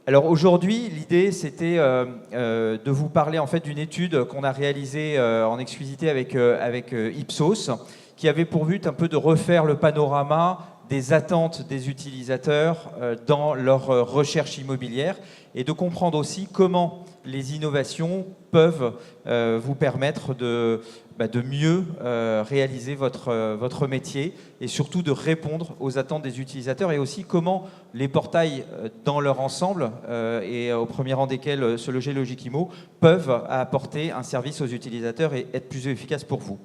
Alors aujourd'hui, l'idée c'était de vous parler en fait d'une étude qu'on a réalisée en exclusivité avec Ipsos, qui avait pour but un peu de refaire le panorama des attentes des utilisateurs dans leur recherche immobilière et de comprendre aussi comment les innovations peuvent vous permettre de mieux réaliser votre métier et surtout de répondre aux attentes des utilisateurs et aussi comment les portails dans leur ensemble et au premier rang desquels Se Loger, Logikimo peuvent apporter un service aux utilisateurs et être plus efficaces pour vous.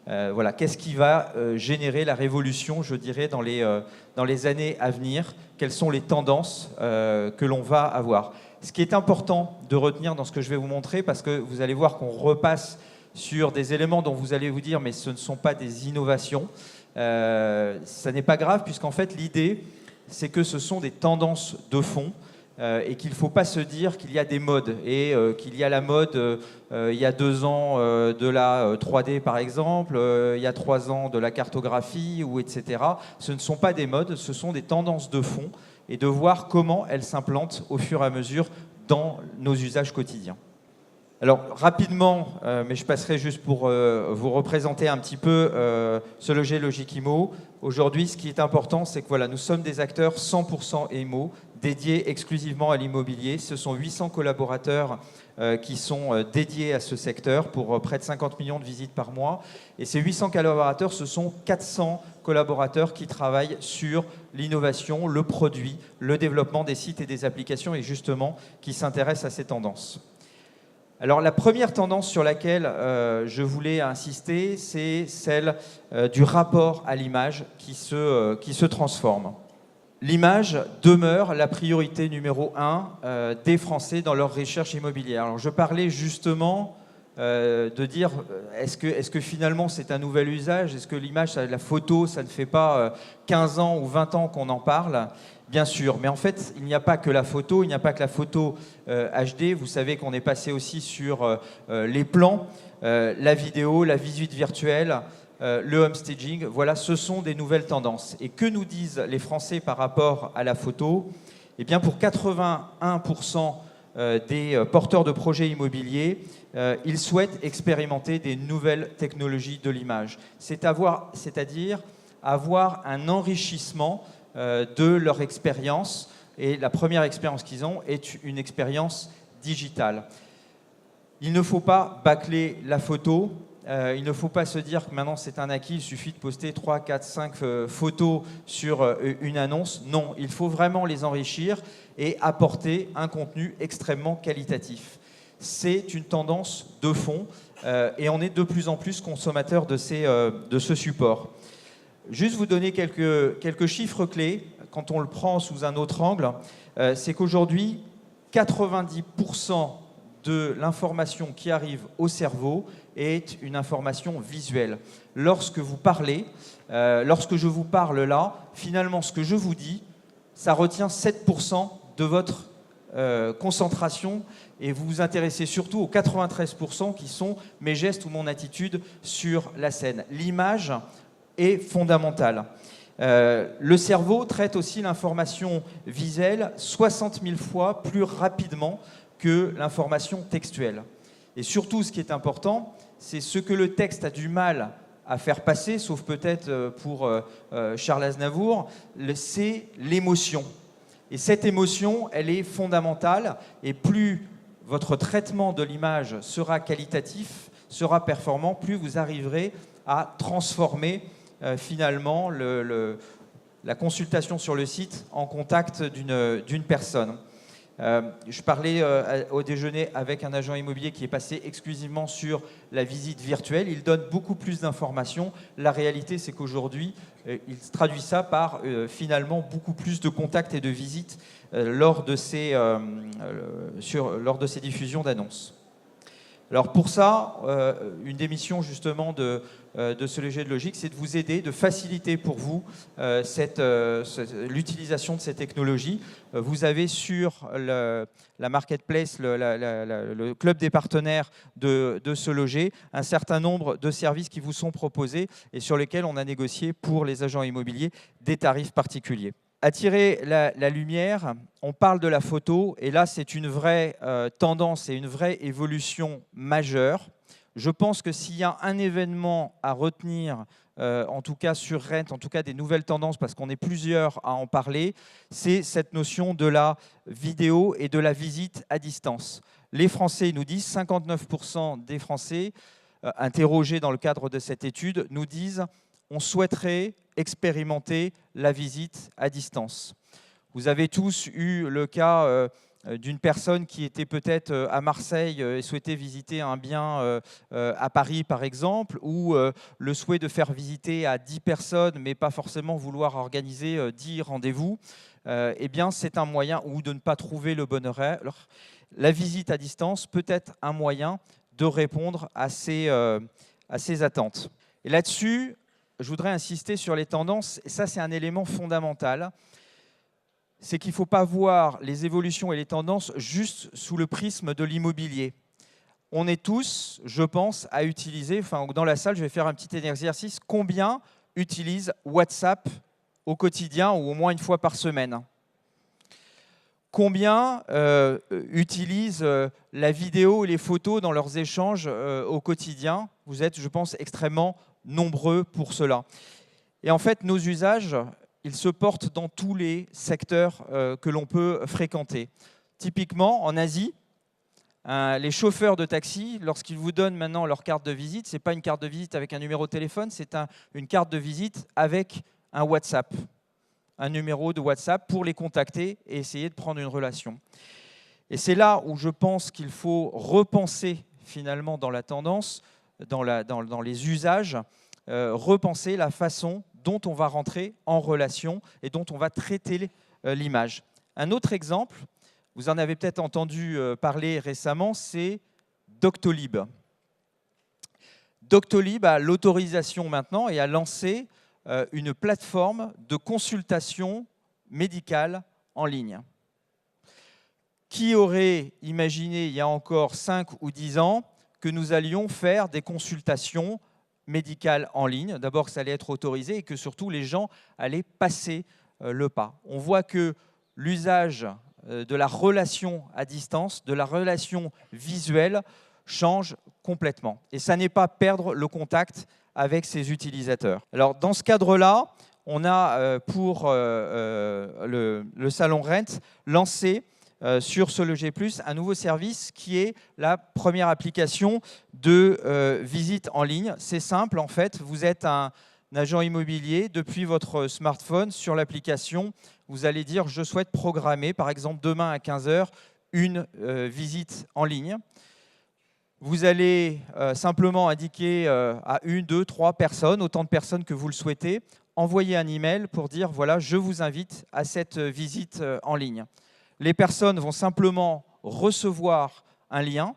Voilà, qu'est-ce qui va générer la révolution, je dirais, dans les années à venir? Quelles sont les tendances que l'on va avoir? Ce qui est important de retenir dans ce que je vais vous montrer, parce que vous allez voir qu'on repasse sur des éléments dont vous allez vous dire mais ce ne sont pas des innovations. Ça n'est pas grave, puisqu'en fait l'idée, c'est que ce sont des tendances de fond et qu'il ne faut pas se dire qu'il y a des modes et qu'il y a la mode il y a 2 ans de la 3D par exemple, il y a 3 ans de la cartographie, ou etc. Ce ne sont pas des modes, ce sont des tendances de fond et de voir comment elles s'implantent au fur et à mesure dans nos usages quotidiens. Alors rapidement, mais je passerai juste pour vous représenter un petit peu Se Loger, Logikimo. Aujourd'hui, ce qui est important, c'est que voilà, nous sommes des acteurs 100% EMO, dédiés exclusivement à l'immobilier. Ce sont 800 collaborateurs qui sont dédiés à ce secteur pour près de 50 millions de visites par mois. Et ces 800 collaborateurs, ce sont 400 collaborateurs qui travaillent sur l'innovation, le produit, le développement des sites et des applications et justement qui s'intéressent à ces tendances. Alors la première tendance sur laquelle je voulais insister, c'est celle du rapport à l'image qui se transforme. L'image demeure la priorité numéro 1 des Français dans leur recherche immobilière. Alors je parlais justement de dire est-ce que finalement c'est un nouvel usage? Est-ce que l'image, la photo, ça ne fait pas 15 ans ou 20 ans qu'on en parle? Bien sûr, mais en fait, il n'y a pas que la photo, il n'y a pas que la photo HD. Vous savez qu'on est passé aussi sur les plans, la vidéo, la visite virtuelle, le homestaging. Voilà, ce sont des nouvelles tendances. Et que nous disent les Français par rapport à la photo? Eh bien, pour 81% des porteurs de projets immobiliers, ils souhaitent expérimenter des nouvelles technologies de l'image. C'est-à-dire avoir un enrichissement de leur expérience, et la première expérience qu'ils ont est une expérience digitale. Il ne faut pas bâcler la photo, il ne faut pas se dire que maintenant c'est un acquis, il suffit de poster 3, 4, 5 photos sur une annonce. Non, il faut vraiment les enrichir et apporter un contenu extrêmement qualitatif. C'est une tendance de fond et on est de plus en plus consommateurs de ce support. Juste vous donner quelques chiffres clés, quand on le prend sous un autre angle, c'est qu'aujourd'hui, 90% de l'information qui arrive au cerveau est une information visuelle. Lorsque vous parlez, lorsque je vous parle là, finalement, ce que je vous dis, ça retient 7% de votre concentration et vous vous intéressez surtout aux 93% qui sont mes gestes ou mon attitude sur la scène. L'image est fondamentale. Le cerveau traite aussi l'information visuelle 60 000 fois plus rapidement que l'information textuelle. Et surtout, ce qui est important, c'est ce que le texte a du mal à faire passer, sauf peut-être pour Charles Aznavour, c'est l'émotion. Et cette émotion, elle est fondamentale, et plus votre traitement de l'image sera qualitatif, sera performant, plus vous arriverez à transformer finalement la consultation sur le site en contact d'une personne. Je parlais au déjeuner avec un agent immobilier qui est passé exclusivement sur la visite virtuelle. Il donne beaucoup plus d'informations. La réalité, c'est qu'aujourd'hui, il traduit ça par finalement beaucoup plus de contacts et de visites lors de ces diffusions d'annonces. Alors pour ça, une des missions justement de Se Loger de Logique, c'est de vous aider, de faciliter pour vous l'utilisation de ces technologies. Vous avez sur la marketplace, le club des partenaires de Se Loger, un certain nombre de services qui vous sont proposés et sur lesquels on a négocié pour les agents immobiliers des tarifs particuliers. attirer la lumière, on parle de la photo, et là c'est une vraie tendance et une vraie évolution majeure. Je pense que s'il y a un événement à retenir, en tout cas sur Rent, en tout cas des nouvelles tendances, parce qu'on est plusieurs à en parler, c'est cette notion de la vidéo et de la visite à distance. Les Français nous disent, 59% des Français interrogés dans le cadre de cette étude nous disent on souhaiterait expérimenter la visite à distance. Vous avez tous eu le cas d'une personne qui était peut-être à Marseille et souhaitait visiter un bien à Paris, par exemple, ou le souhait de faire visiter à 10 personnes, mais pas forcément vouloir organiser 10 rendez-vous, eh bien, c'est un moyen, ou de ne pas trouver le bon horaire. La visite à distance peut être un moyen de répondre à ces attentes. Et là-dessus, je voudrais insister sur les tendances, et ça c'est un élément fondamental, c'est qu'il ne faut pas voir les évolutions et les tendances juste sous le prisme de l'immobilier. On est tous, je pense, à utiliser, enfin dans la salle je vais faire un petit exercice, combien utilisent WhatsApp au quotidien ou au moins une fois par semaine? Combien utilisent la vidéo et les photos dans leurs échanges au quotidien? Vous êtes, je pense, extrêmement nombreux pour cela. Et en fait, nos usages, ils se portent dans tous les secteurs que l'on peut fréquenter. Typiquement, en Asie, les chauffeurs de taxi, lorsqu'ils vous donnent maintenant leur carte de visite, ce n'est pas une carte de visite avec un numéro de téléphone, c'est une carte de visite avec un WhatsApp, un numéro de WhatsApp pour les contacter et essayer de prendre une relation. Et c'est là où je pense qu'il faut repenser finalement dans la tendance, dans les usages, repenser la façon dont on va rentrer en relation et dont on va traiter l'image. Un autre exemple, vous en avez peut-être entendu parler récemment, c'est Doctolib. Doctolib a l'autorisation maintenant et a lancé une plateforme de consultation médicale en ligne. Qui aurait imaginé il y a encore 5 ou 10 ans que nous allions faire des consultations médicales en ligne? D'abord que ça allait être autorisé et que surtout les gens allaient passer le pas. On voit que l'usage de la relation à distance, de la relation visuelle change complètement. Et ça n'est pas perdre le contact avec ses utilisateurs. Alors dans ce cadre-là, on a pour le salon Rent lancé sur SeLoger+, un nouveau service qui est la première application de visite en ligne. C'est simple, en fait, vous êtes un agent immobilier, depuis votre smartphone, sur l'application, vous allez dire « je souhaite programmer, par exemple, demain à 15 h, une visite en ligne ». Vous allez simplement indiquer à 1, 2, 3 personnes, autant de personnes que vous le souhaitez, envoyer un email pour dire « voilà, je vous invite à cette visite en ligne ». Les personnes vont simplement recevoir un lien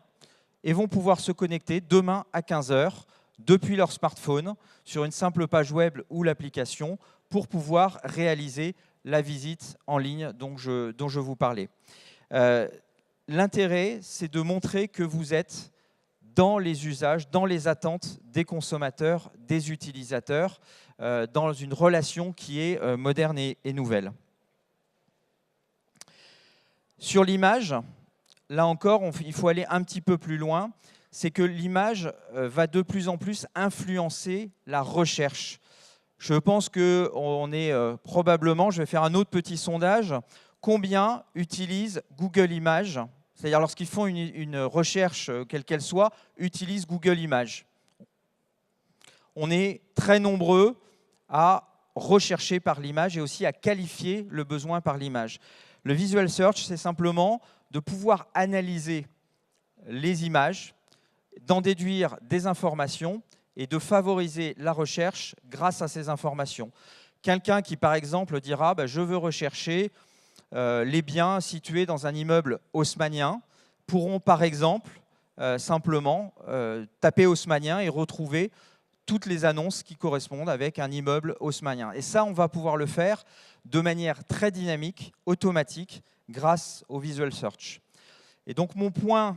et vont pouvoir se connecter demain à 15 h depuis leur smartphone sur une simple page web ou l'application pour pouvoir réaliser la visite en ligne dont je vous parlais. L'intérêt, c'est de montrer que vous êtes dans les usages, dans les attentes des consommateurs, des utilisateurs, dans une relation qui est moderne et nouvelle. Sur l'image, là encore, il faut aller un petit peu plus loin. C'est que l'image va de plus en plus influencer la recherche. Je pense qu'on est probablement, je vais faire un autre petit sondage, combien utilisent Google Images, c'est-à-dire lorsqu'ils font une recherche, quelle qu'elle soit, utilisent Google Images. On est très nombreux à rechercher par l'image et aussi à qualifier le besoin par l'image. Le Visual Search, c'est simplement de pouvoir analyser les images, d'en déduire des informations et de favoriser la recherche grâce à ces informations. Quelqu'un qui, par exemple, dira « je veux rechercher les biens situés dans un immeuble haussmannien » pourront, par exemple, simplement taper haussmannien et retrouver toutes les annonces qui correspondent avec un immeuble haussmannien. Et ça, on va pouvoir le faire de manière très dynamique, automatique, grâce au Visual Search. Et donc, mon point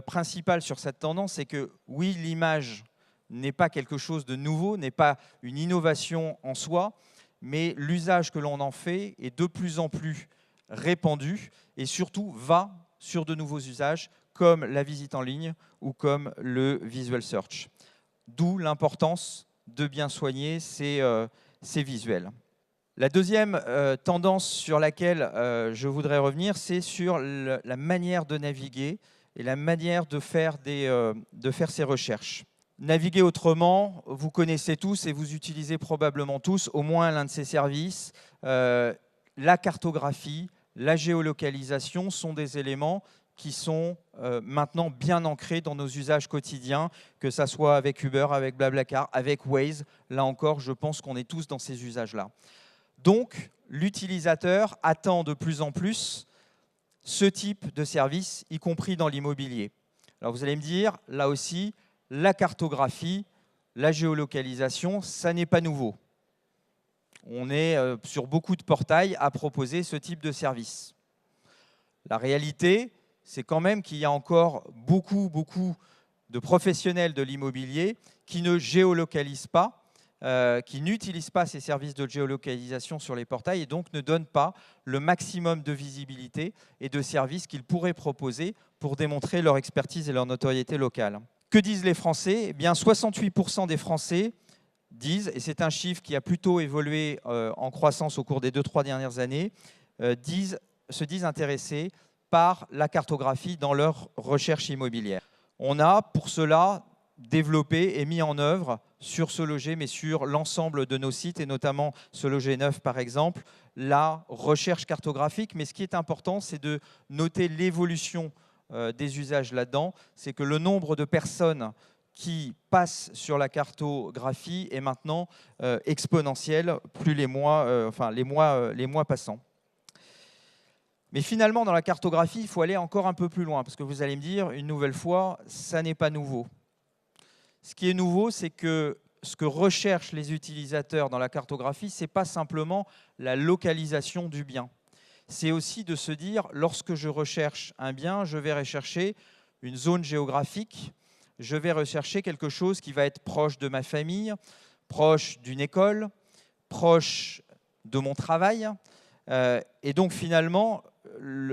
principal sur cette tendance, c'est que oui, l'image n'est pas quelque chose de nouveau, n'est pas une innovation en soi, mais l'usage que l'on en fait est de plus en plus répandu et surtout va sur de nouveaux usages comme la visite en ligne ou comme le visual search. D'où l'importance de bien soigner ces visuels. La deuxième tendance sur laquelle je voudrais revenir, c'est sur la manière de naviguer et la manière de faire ces recherches. Naviguer autrement, vous connaissez tous et vous utilisez probablement tous au moins l'un de ces services. La cartographie, la géolocalisation sont des éléments qui sont maintenant bien ancrés dans nos usages quotidiens, que ce soit avec Uber, avec Blablacar, avec Waze. Là encore, je pense qu'on est tous dans ces usages-là. Donc, l'utilisateur attend de plus en plus ce type de service, y compris dans l'immobilier. Alors vous allez me dire, là aussi, la cartographie, la géolocalisation, ça n'est pas nouveau. On est sur beaucoup de portails à proposer ce type de service. La réalité, c'est quand même qu'il y a encore beaucoup de professionnels de l'immobilier qui ne géolocalisent pas, qui n'utilisent pas ces services de géolocalisation sur les portails et donc ne donnent pas le maximum de visibilité et de services qu'ils pourraient proposer pour démontrer leur expertise et leur notoriété locale. Que disent les Français? Eh bien, 68% des Français disent, et c'est un chiffre qui a plutôt évolué en croissance au cours des 2-3 dernières années, se disent intéressés par la cartographie dans leur recherche immobilière. On a pour cela développé et mis en œuvre sur Se Loger, mais sur l'ensemble de nos sites, et notamment Se Loger Neuf par exemple, la recherche cartographique. Mais ce qui est important, c'est de noter l'évolution des usages là-dedans. C'est que le nombre de personnes qui passent sur la cartographie est maintenant exponentiel, plus les mois passant. Mais finalement, dans la cartographie, il faut aller encore un peu plus loin, parce que vous allez me dire, une nouvelle fois, ça n'est pas nouveau. Ce qui est nouveau, c'est que ce que recherchent les utilisateurs dans la cartographie, ce n'est pas simplement la localisation du bien. C'est aussi de se dire, lorsque je recherche un bien, je vais rechercher une zone géographique, je vais rechercher quelque chose qui va être proche de ma famille, proche d'une école, proche de mon travail. Et donc finalement,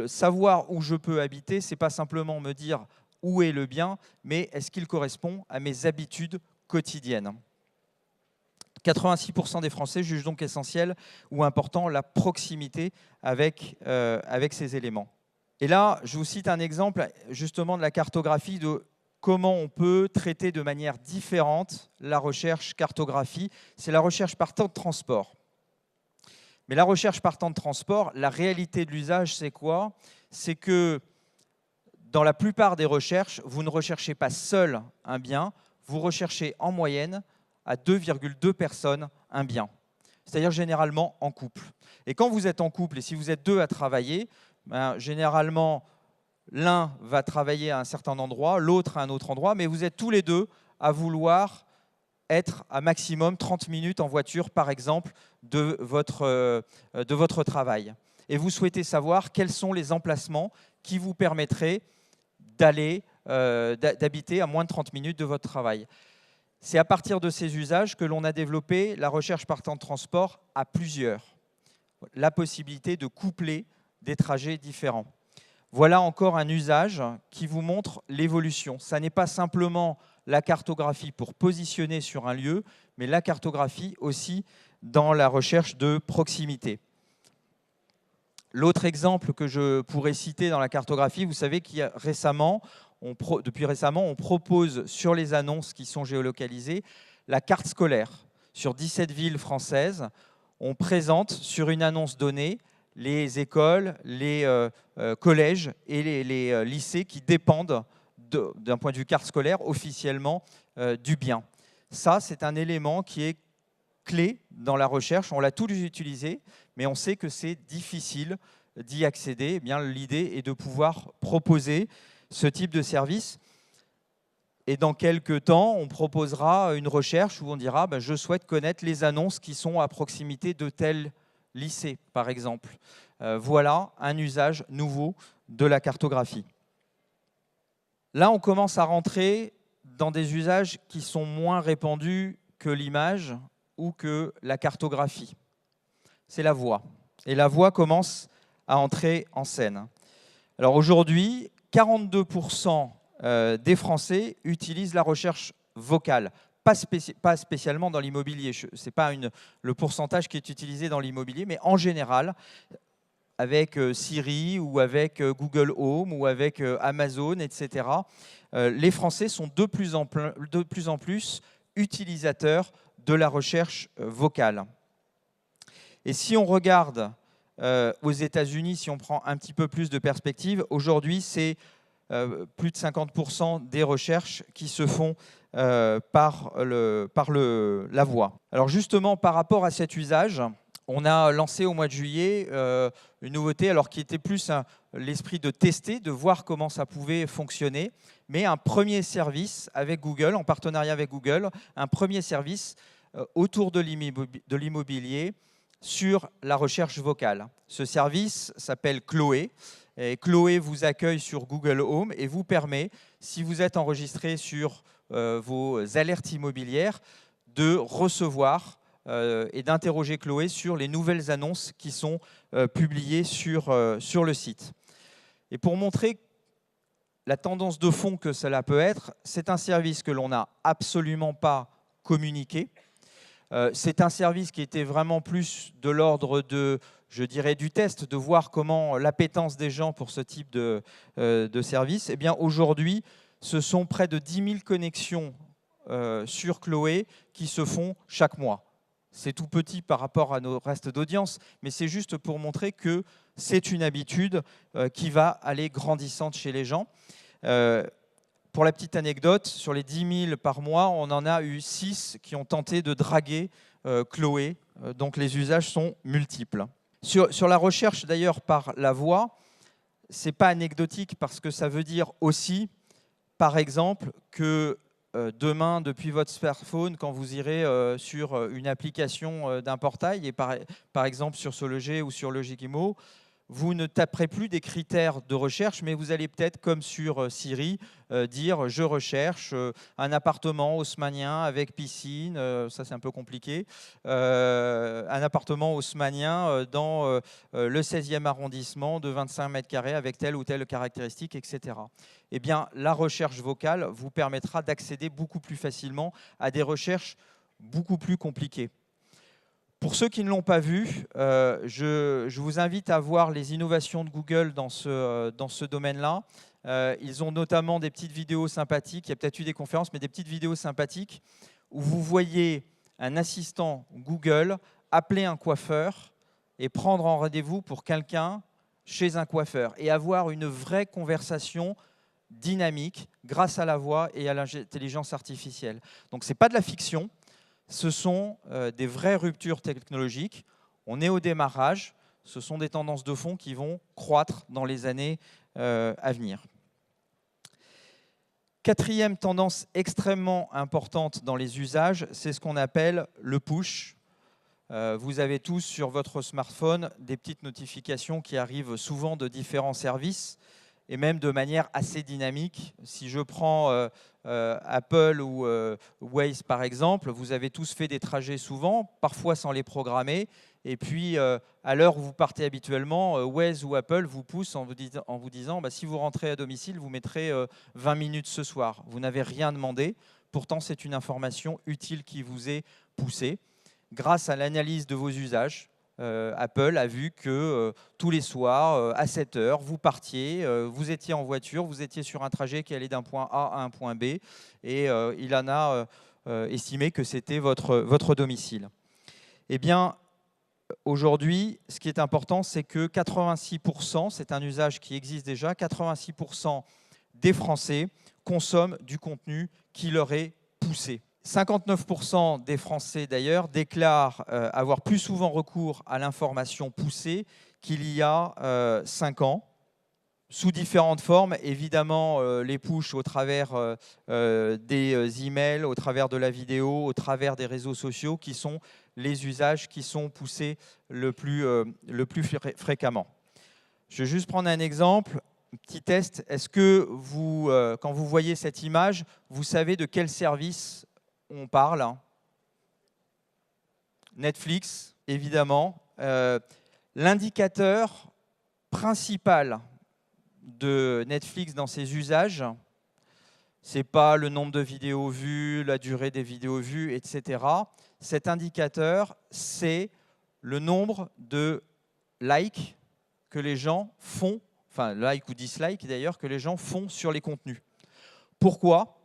savoir où je peux habiter, ce n'est pas simplement me dire où est le bien, mais est-ce qu'il correspond à mes habitudes quotidiennes. 86% des Français jugent donc essentiel ou important la proximité avec ces éléments. Et là, je vous cite un exemple justement de la cartographie, de comment on peut traiter de manière différente la recherche cartographie. C'est la recherche par temps de transport. Mais la recherche par temps de transport, la réalité de l'usage, c'est quoi? C'est que dans la plupart des recherches, vous ne recherchez pas seul un bien, vous recherchez en moyenne à 2,2 personnes un bien. C'est-à-dire généralement en couple. Et quand vous êtes en couple, et si vous êtes deux à travailler, généralement l'un va travailler à un certain endroit, l'autre à un autre endroit, mais vous êtes tous les deux à vouloir être à maximum 30 minutes en voiture, par exemple, de votre travail. Et vous souhaitez savoir quels sont les emplacements qui vous permettraient d'habiter à moins de 30 minutes de votre travail. C'est à partir de ces usages que l'on a développé la recherche par temps de transport à plusieurs. La possibilité de coupler des trajets différents. Voilà encore un usage qui vous montre l'évolution. Ça n'est pas simplement la cartographie pour positionner sur un lieu, mais la cartographie aussi dans la recherche de proximité. L'autre exemple que je pourrais citer dans la cartographie, vous savez qu'il y a depuis récemment, on propose sur les annonces qui sont géolocalisées la carte scolaire. Sur 17 villes françaises, on présente sur une annonce donnée les écoles, les collèges et les lycées qui dépendent d'un point de vue carte scolaire officiellement du bien. Ça, c'est un élément qui est clé dans la recherche. On l'a tous utilisé, mais on sait que c'est difficile d'y accéder. Eh bien, l'idée est de pouvoir proposer ce type de service. Et dans quelques temps, on proposera une recherche où on dira je souhaite connaître les annonces qui sont à proximité de tel lycée, par exemple. Voilà un usage nouveau de la cartographie. Là, on commence à rentrer dans des usages qui sont moins répandus que l'image ou que la cartographie. c'est la voix. Et la voix commence à entrer en scène. Alors aujourd'hui, 42% des Français utilisent la recherche vocale, pas spécialement dans l'immobilier. Ce n'est pas le pourcentage qui est utilisé dans l'immobilier, mais en général, avec Siri ou avec Google Home ou avec Amazon, etc. Les Français sont de plus en plus utilisateurs de la recherche vocale. Et si on regarde aux États-Unis, si on prend un petit peu plus de perspective, aujourd'hui, c'est plus de 50% des recherches qui se font par la voix. Alors justement, par rapport à cet usage, on a lancé au mois de juillet une nouveauté, alors qui était plus l'esprit de tester, de voir comment ça pouvait fonctionner, mais un premier service avec Google, en partenariat avec Google, un premier service autour de l'immobilier sur la recherche vocale. Ce service s'appelle Chloé. Et Chloé vous accueille sur Google Home et vous permet, si vous êtes enregistré sur vos alertes immobilières, de recevoir et d'interroger Chloé sur les nouvelles annonces qui sont publiées sur le site. Et pour montrer la tendance de fond que cela peut être, c'est un service que l'on n'a absolument pas communiqué. C'est un service qui était vraiment plus de l'ordre de, je dirais, du test, de voir comment l'appétence des gens pour ce type de service. Eh bien, aujourd'hui, ce sont près de 10 000 connexions sur Chloé qui se font chaque mois. C'est tout petit par rapport à nos restes d'audience, mais c'est juste pour montrer que c'est une habitude qui va aller grandissante chez les gens. Pour la petite anecdote, sur les 10 000 par mois, on en a eu 6 qui ont tenté de draguer Chloé, donc les usages sont multiples. Sur la recherche d'ailleurs par la voix, ce n'est pas anecdotique parce que ça veut dire aussi, par exemple, que demain, depuis votre smartphone, quand vous irez sur une application d'un portail, et par exemple sur SoLoger ou sur Logikimo, vous ne taperez plus des critères de recherche, mais vous allez peut-être, comme sur Siri, dire « je recherche un appartement haussmannien avec piscine », ça c'est un peu compliqué, un appartement haussmannien dans le 16e arrondissement de 25 mètres carrés avec telle ou telle caractéristique, etc. Eh bien, la recherche vocale vous permettra d'accéder beaucoup plus facilement à des recherches beaucoup plus compliquées. Pour ceux qui ne l'ont pas vu, je vous invite à voir les innovations de Google dans ce domaine-là. Ils ont notamment des petites vidéos sympathiques, il y a peut-être eu des conférences, mais des petites vidéos sympathiques où vous voyez un assistant Google appeler un coiffeur et prendre en rendez-vous pour quelqu'un chez un coiffeur et avoir une vraie conversation dynamique grâce à la voix et à l'intelligence artificielle. Donc, ce n'est pas de la fiction. Ce sont des vraies ruptures technologiques. On est au démarrage. Ce sont des tendances de fond qui vont croître dans les années à venir. Quatrième tendance extrêmement importante dans les usages, c'est ce qu'on appelle le push. Vous avez tous sur votre smartphone des petites notifications qui arrivent souvent de différents services et même de manière assez dynamique. Si je prends Apple ou Waze par exemple, vous avez tous fait des trajets souvent, parfois sans les programmer, et puis à l'heure où vous partez habituellement, Waze ou Apple vous pousse en vous disant si vous rentrez à domicile, vous mettrez 20 minutes ce soir. Vous n'avez rien demandé, pourtant c'est une information utile qui vous est poussée. Grâce à l'analyse de vos usages, Apple a vu que tous les soirs, à 7 heures, vous partiez, vous étiez en voiture, vous étiez sur un trajet qui allait d'un point A à un point B, et il en a estimé que c'était votre domicile. Eh bien, aujourd'hui, ce qui est important, c'est que 86%, c'est un usage qui existe déjà, 86% des Français consomment du contenu qui leur est poussé. 59% des Français, d'ailleurs, déclarent avoir plus souvent recours à l'information poussée qu'il y a 5 ans, sous différentes formes. Évidemment, les push au travers des emails, au travers de la vidéo, au travers des réseaux sociaux, qui sont les usages qui sont poussés le plus fréquemment. Je vais juste prendre un exemple. Petit test. Est-ce que vous, quand vous voyez cette image, vous savez de quel service on parle? Netflix, évidemment. l'indicateur principal de Netflix dans ses usages, ce n'est pas le nombre de vidéos vues, la durée des vidéos vues, etc. Cet indicateur, c'est le nombre de likes que les gens font, enfin like ou dislike d'ailleurs, que les gens font sur les contenus. Pourquoi?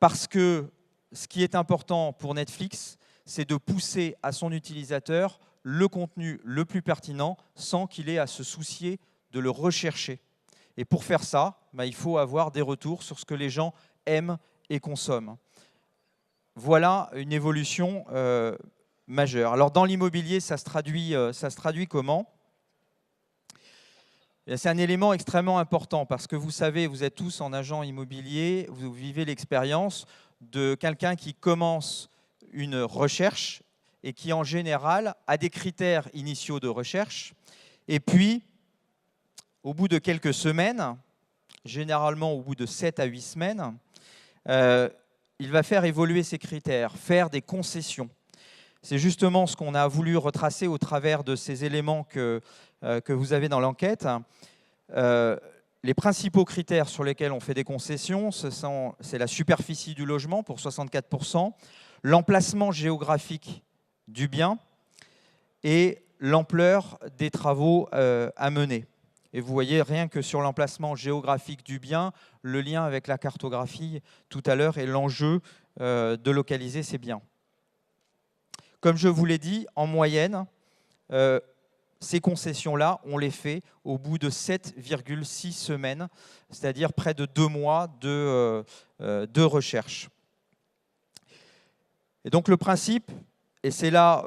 Parce que ce qui est important pour Netflix, c'est de pousser à son utilisateur le contenu le plus pertinent sans qu'il ait à se soucier de le rechercher. Et pour faire ça, il faut avoir des retours sur ce que les gens aiment et consomment. Voilà une évolution majeure. Alors dans l'immobilier, ça se traduit comment? C'est un élément extrêmement important parce que vous savez, vous êtes tous en agent immobilier, vous vivez l'expérience de quelqu'un qui commence une recherche et qui en général a des critères initiaux de recherche. Et puis, au bout de quelques semaines, généralement au bout de 7 à 8 semaines, il va faire évoluer ses critères, faire des concessions. C'est justement ce qu'on a voulu retracer au travers de ces éléments que vous avez dans l'enquête. Les principaux critères sur lesquels on fait des concessions, c'est la superficie du logement pour 64%, l'emplacement géographique du bien et l'ampleur des travaux à mener. Et vous voyez, rien que sur l'emplacement géographique du bien, le lien avec la cartographie tout à l'heure et l'enjeu de localiser ces biens. Comme je vous l'ai dit, en moyenne, ces concessions-là, on les fait au bout de 7,6 semaines, c'est-à-dire près de 2 mois de recherche. Et donc le principe, et c'est là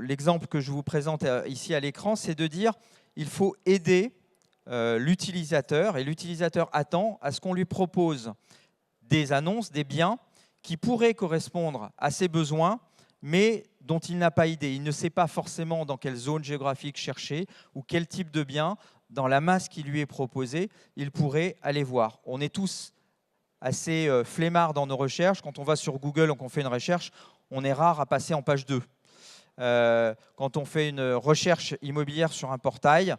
l'exemple que je vous présente ici à l'écran, c'est de dire qu'il faut aider l'utilisateur, et l'utilisateur attend à ce qu'on lui propose des annonces, des biens qui pourraient correspondre à ses besoins, mais dont il n'a pas idée. Il ne sait pas forcément dans quelle zone géographique chercher ou quel type de bien, dans la masse qui lui est proposée, il pourrait aller voir. On est tous assez flemmards dans nos recherches. Quand on va sur Google, qu'on fait une recherche, on est rare à passer en page 2. Quand on fait une recherche immobilière sur un portail,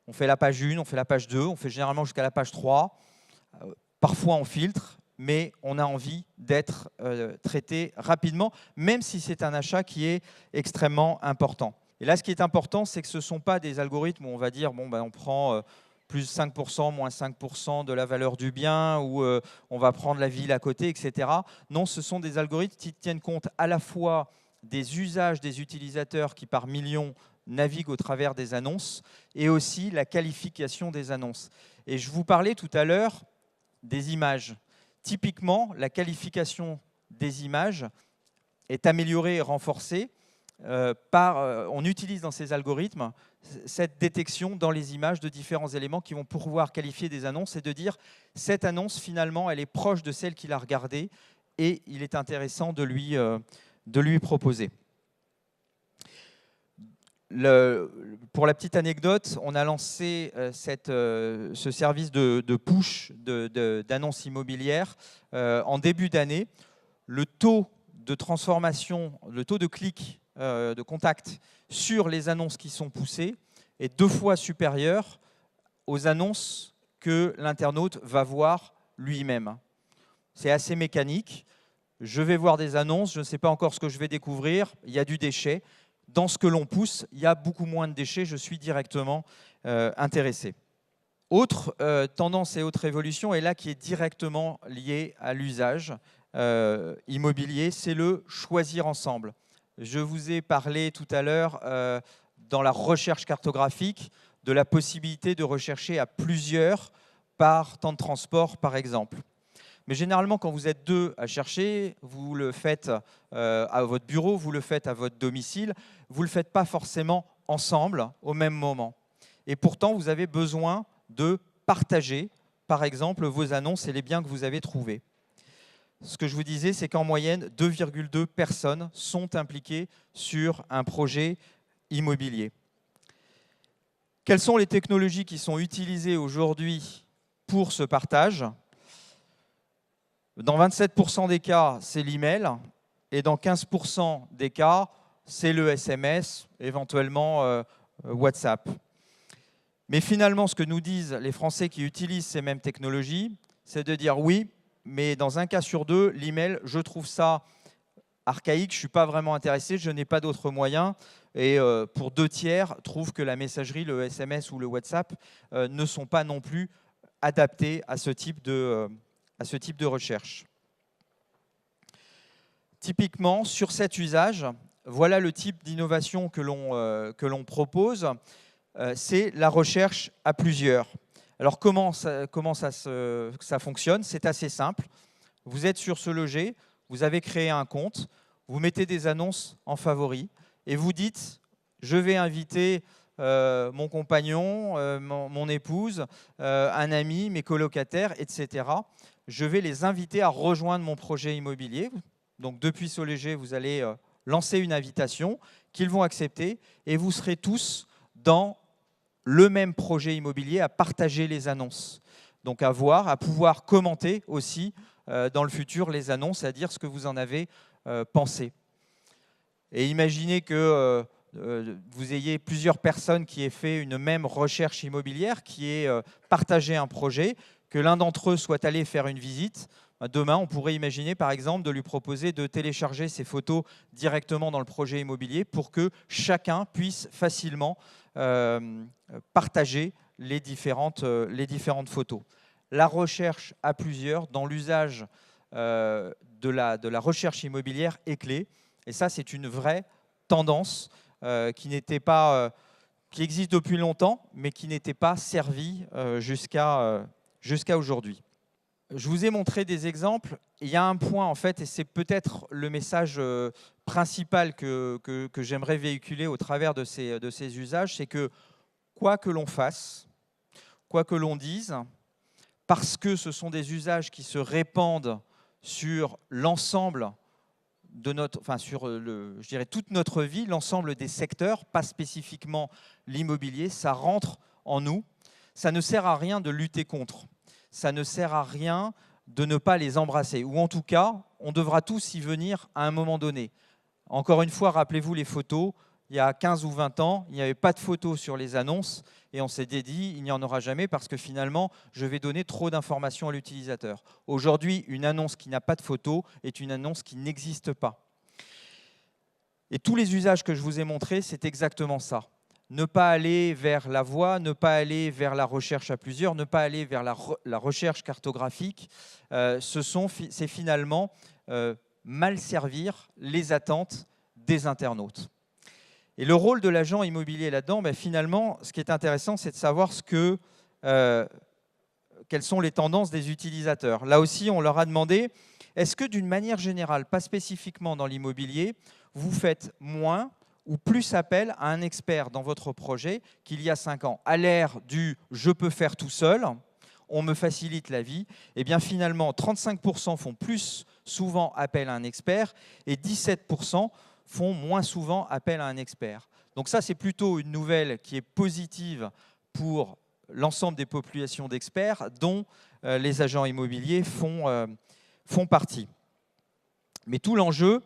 on fait la page 1, on fait la page 2, on fait généralement jusqu'à la page 3. Parfois, on filtre, mais on a envie d'être traité rapidement, même si c'est un achat qui est extrêmement important. Et là, ce qui est important, c'est que ce ne sont pas des algorithmes où on va dire bon, on prend plus 5%, moins 5% de la valeur du bien, ou on va prendre la ville à côté, etc. Non, ce sont des algorithmes qui tiennent compte à la fois des usages des utilisateurs qui, par millions, naviguent au travers des annonces, et aussi la qualification des annonces. Et je vous parlais tout à l'heure des images. Typiquement, la qualification des images est améliorée et renforcée on utilise dans ces algorithmes cette détection dans les images de différents éléments qui vont pouvoir qualifier des annonces et de dire cette annonce, finalement, elle est proche de celle qu'il a regardée et il est intéressant de lui proposer. Pour la petite anecdote, on a lancé ce service de push d'annonces immobilières en début d'année. Le taux de transformation, le taux de clic, de contact sur les annonces qui sont poussées est 2 fois supérieur aux annonces que l'internaute va voir lui-même. C'est assez mécanique. Je vais voir des annonces, je ne sais pas encore ce que je vais découvrir, il y a du déchet. Dans ce que l'on pousse, il y a beaucoup moins de déchets, je suis directement intéressé. Autre tendance et autre évolution, et là qui est directement liée à l'usage immobilier, c'est le choisir ensemble. Je vous ai parlé tout à l'heure dans la recherche cartographique de la possibilité de rechercher à plusieurs par temps de transport, par exemple. Mais généralement, quand vous êtes 2 à chercher, vous le faites à votre bureau, vous le faites à votre domicile, vous ne le faites pas forcément ensemble au même moment. Et pourtant, vous avez besoin de partager, par exemple, vos annonces et les biens que vous avez trouvés. Ce que je vous disais, c'est qu'en moyenne, 2,2 personnes sont impliquées sur un projet immobilier. Quelles sont les technologies qui sont utilisées aujourd'hui pour ce partage ? Dans 27% des cas, c'est l'email, et dans 15% des cas, c'est le SMS, éventuellement WhatsApp. Mais finalement, ce que nous disent les Français qui utilisent ces mêmes technologies, c'est de dire oui, mais dans un cas sur deux, l'email, je trouve ça archaïque, je ne suis pas vraiment intéressé, je n'ai pas d'autres moyens. Et pour 2/3, trouvent que la messagerie, le SMS ou le WhatsApp ne sont pas non plus adaptés à ce type de recherche. Typiquement, sur cet usage, voilà le type d'innovation que l'on propose. C'est la recherche à plusieurs. Alors comment ça fonctionne? C'est assez simple. Vous êtes sur SeLoger, vous avez créé un compte, vous mettez des annonces en favoris et vous dites « je vais inviter mon compagnon, mon épouse, un ami, mes colocataires, etc. Je vais les inviter à rejoindre mon projet immobilier. » Donc depuis SeLoger, vous allez lancer une invitation qu'ils vont accepter et vous serez tous dans le même projet immobilier à partager les annonces. Donc à voir, à pouvoir commenter aussi dans le futur les annonces, à dire ce que vous en avez pensé. Et imaginez que vous ayez plusieurs personnes qui aient fait une même recherche immobilière, qui aient partagé un projet, que l'un d'entre eux soit allé faire une visite. Demain, on pourrait imaginer, par exemple, de lui proposer de télécharger ces photos directement dans le projet immobilier pour que chacun puisse facilement partager les différentes photos. La recherche à plusieurs dans l'usage de la recherche immobilière est clé. Et ça, c'est une vraie tendance qui existe depuis longtemps, mais qui n'était pas servie jusqu'à aujourd'hui. Je vous ai montré des exemples. Il y a un point, en fait, et c'est peut-être le message principal que j'aimerais véhiculer au travers de ces usages, c'est que quoi que l'on fasse, quoi que l'on dise, parce que ce sont des usages qui se répandent sur l'ensemble de je dirais toute notre vie, l'ensemble des secteurs, pas spécifiquement l'immobilier, ça rentre en nous. Ça ne sert à rien de lutter contre. Ça ne sert à rien de ne pas les embrasser. Ou en tout cas, on devra tous y venir à un moment donné. Encore une fois, rappelez-vous les photos. Il y a 15 ou 20 ans, il n'y avait pas de photos sur les annonces et on s'est dit il n'y en aura jamais parce que finalement, je vais donner trop d'informations à l'utilisateur. Aujourd'hui, une annonce qui n'a pas de photos est une annonce qui n'existe pas. Et tous les usages que je vous ai montrés, c'est exactement ça. Ne pas aller vers la voix, ne pas aller vers la recherche à plusieurs, ne pas aller vers la recherche cartographique, c'est finalement mal servir les attentes des internautes. Et le rôle de l'agent immobilier là-dedans, finalement, ce qui est intéressant, c'est de savoir quelles sont les tendances des utilisateurs. Là aussi, on leur a demandé, est-ce que d'une manière générale, pas spécifiquement dans l'immobilier, vous faites moins ou plus appel à un expert dans votre projet qu'il y a 5 ans? À l'ère du « je peux faire tout seul », on me facilite la vie, et bien finalement, 35% font plus souvent appel à un expert et 17% font moins souvent appel à un expert. Donc ça, c'est plutôt une nouvelle qui est positive pour l'ensemble des populations d'experts dont les agents immobiliers font partie. Mais tout l'enjeu,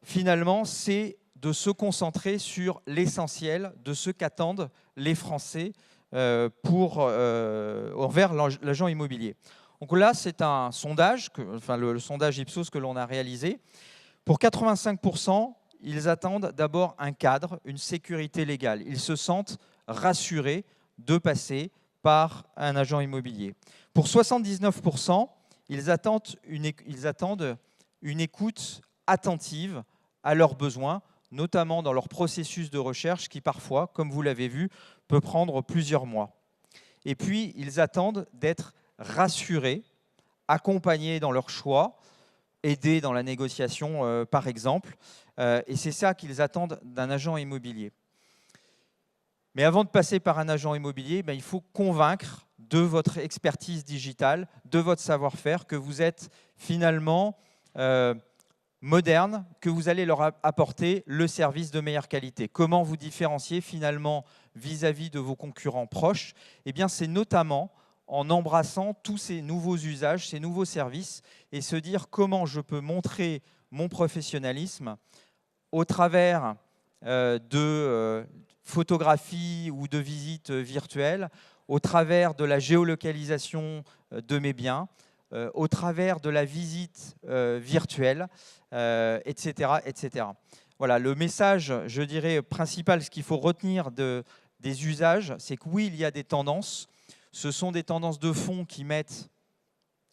finalement, c'est de se concentrer sur l'essentiel de ce qu'attendent les Français envers l'agent immobilier. Donc là, c'est un sondage, le sondage Ipsos que l'on a réalisé. Pour 85%, ils attendent d'abord un cadre, une sécurité légale. Ils se sentent rassurés de passer par un agent immobilier. Pour 79%, ils attendent une écoute attentive à leurs besoins, notamment dans leur processus de recherche qui parfois, comme vous l'avez vu, peut prendre plusieurs mois. Et puis, ils attendent d'être rassurés, accompagnés dans leur choix, aidés dans la négociation, par exemple. Et c'est ça qu'ils attendent d'un agent immobilier. Mais avant de passer par un agent immobilier, il faut convaincre de votre expertise digitale, de votre savoir-faire, que vous êtes finalement moderne, que vous allez leur apporter le service de meilleure qualité. Comment vous différencier finalement vis-à-vis de vos concurrents proches? Eh bien, c'est notamment en embrassant tous ces nouveaux usages, ces nouveaux services, et se dire comment je peux montrer mon professionnalisme au travers de photographie ou de visite virtuelle, au travers de la géolocalisation de mes biens, au travers de la visite virtuelle, etc., etc. Voilà, le message, je dirais, principal, ce qu'il faut retenir des usages, c'est que oui, il y a des tendances. Ce sont des tendances de fond qui mettent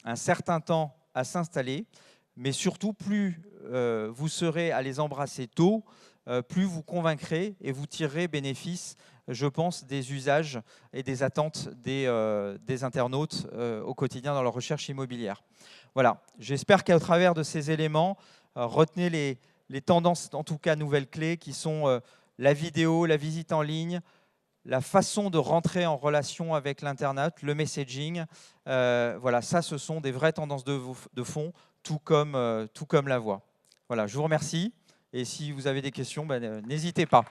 un certain temps à s'installer, mais surtout, plus vous serez à les embrasser tôt, plus vous convaincrez et vous tirerez bénéfice, je pense, des usages et des attentes des internautes au quotidien dans leur recherche immobilière. Voilà, j'espère qu'à travers de ces éléments, retenez les tendances, en tout cas nouvelles clés, qui sont la vidéo, la visite en ligne, la façon de rentrer en relation avec l'internaute, le messaging. Voilà, ça, ce sont des vraies tendances de fond, tout comme la voix. Voilà, je vous remercie. Et si vous avez des questions, ben, n'hésitez pas.